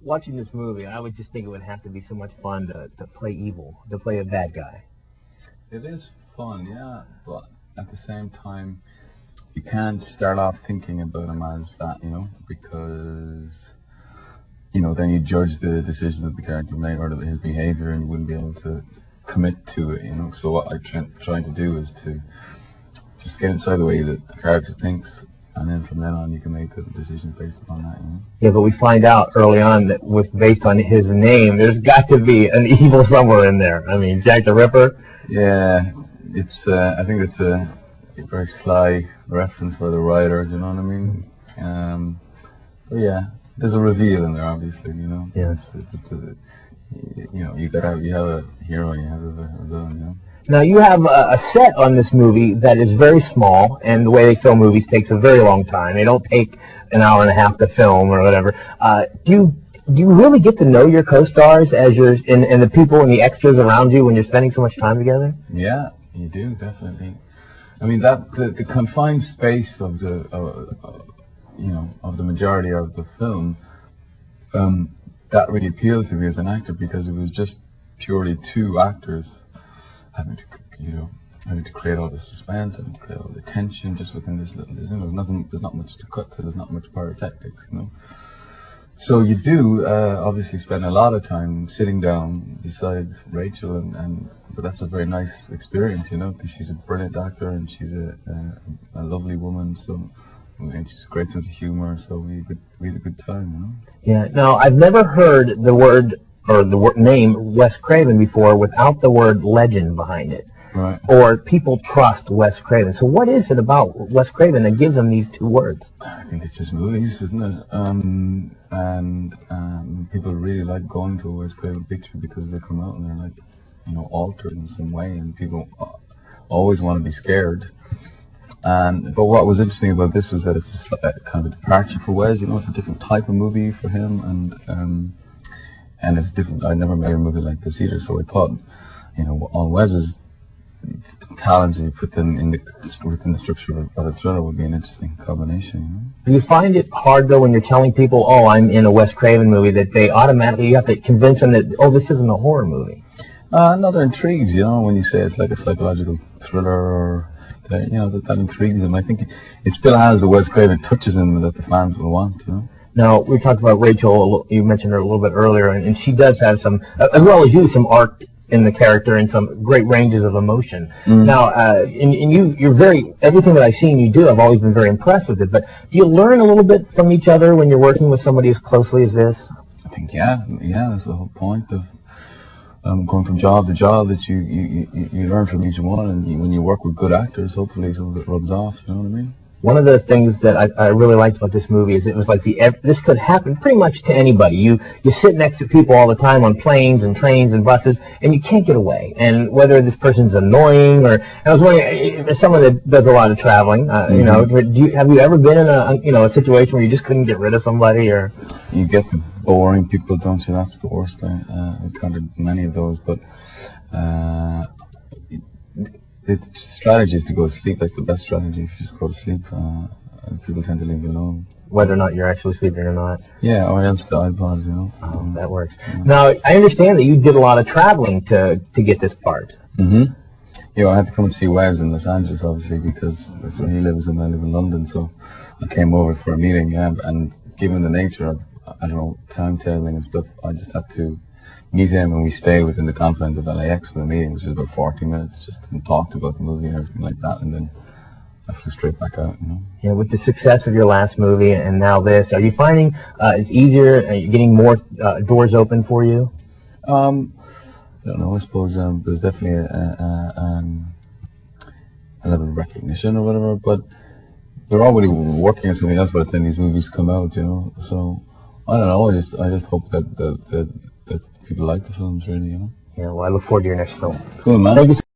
watching this movie, I would just think it would have to be so much fun to play evil, to play a bad guy. It is fun, yeah, but at the same time, you can't start off thinking about him as that, because, then you judge the decisions that the character made or his behavior, and you wouldn't be able to commit to it, So what I'm trying to do is to just get inside the way that the character thinks, and then from then on you can make the decisions based upon that, Yeah, but we find out early on that based on his name, there's got to be an evil somewhere in there. I mean, Jack the Ripper. Yeah, it's. I think it's a very sly reference by the writers. You know what I mean? But yeah, there's a reveal in there, obviously. Yes. You have a hero, you have a villain. Now, you have a set on this movie that is very small, and the way they film movies takes a very long time. They don't take an hour and a half to film or whatever. Do you really get to know your co-stars and the people and the extras around you when you're spending so much time together? Yeah, you do, definitely. I mean, that the confined space of the majority of the film, that really appealed to me as an actor, because it was just purely two actors having to create all the suspense, having to create all the tension just within this little. There's not much to cut to. There's not much pyrotechnics, So you do obviously spend a lot of time sitting down beside Rachel, but that's a very nice experience, because she's a brilliant actor and she's a lovely woman. So. And she's a great sense of humor, so we had a good time, Yeah. Now, I've never heard the word or the name Wes Craven before without the word legend behind it. Right. Or people trust Wes Craven. So what is it about Wes Craven that gives him these two words? I think it's his movies, isn't it? And people really like going to a Wes Craven picture because they come out and they're like, altered in some way, and people always want to be scared. But what was interesting about this was that it's a kind of a departure for Wes. It's a different type of movie for him, and it's different. I never made a movie like this either, so I thought, all Wes's talents, if you put them within the structure of a thriller, would be an interesting combination. Do you find it hard though when you're telling people, "Oh, I'm in a Wes Craven movie," that you have to convince them that, "Oh, this isn't a horror movie"? No, they're intrigued. When you say it's like a psychological thriller or. That intrigues him. I think it still has the Wes Craven touches in it that the fans will want, Now, we talked about Rachel, you mentioned her a little bit earlier, and she does have some, as well as you, some art in the character and some great ranges of emotion. Now, and you're everything that I've seen you do, I've always been very impressed with it, but do you learn a little bit from each other when you're working with somebody as closely as this? I think, yeah, that's the whole point of going from job to job, that you learn from each one, and when you work with good actors, hopefully some of it rubs off. You know what I mean? One of the things that I really liked about this movie is it was like this could happen pretty much to anybody. You sit next to people all the time on planes and trains and buses, and you can't get away. And whether this person's annoying I was wondering, as someone that does a lot of traveling, have you ever been in a situation where you just couldn't get rid of somebody, or? You get the boring people, don't you? That's the worst. I encountered many of those, but the strategy is to go to sleep. That's the best strategy. If you just go to sleep, people tend to leave you alone. Whether or not you're actually sleeping or not. Yeah, or else the iPods, That works. Yeah. Now, I understand that you did a lot of traveling to get this part. Mm-hmm. I had to come and see Wes in Los Angeles, obviously, because that's where he lives, and I live in London, so I came over for a meeting, and given the nature of, timetabling and stuff, I just had to meet him, and we stayed within the confines of LAX for the meeting, which is about 40 minutes, just and talked about the movie and everything like that, and then I flew straight back out. Yeah, with the success of your last movie and now this, are you finding it's easier? Are you getting more doors open for you? I don't know. I suppose there's definitely a level of recognition or whatever, but they're already working on something else by the time these movies come out, So I don't know. I just hope that people like the films, really, Yeah, well, I look forward to your next film. Cool, man. Thank you.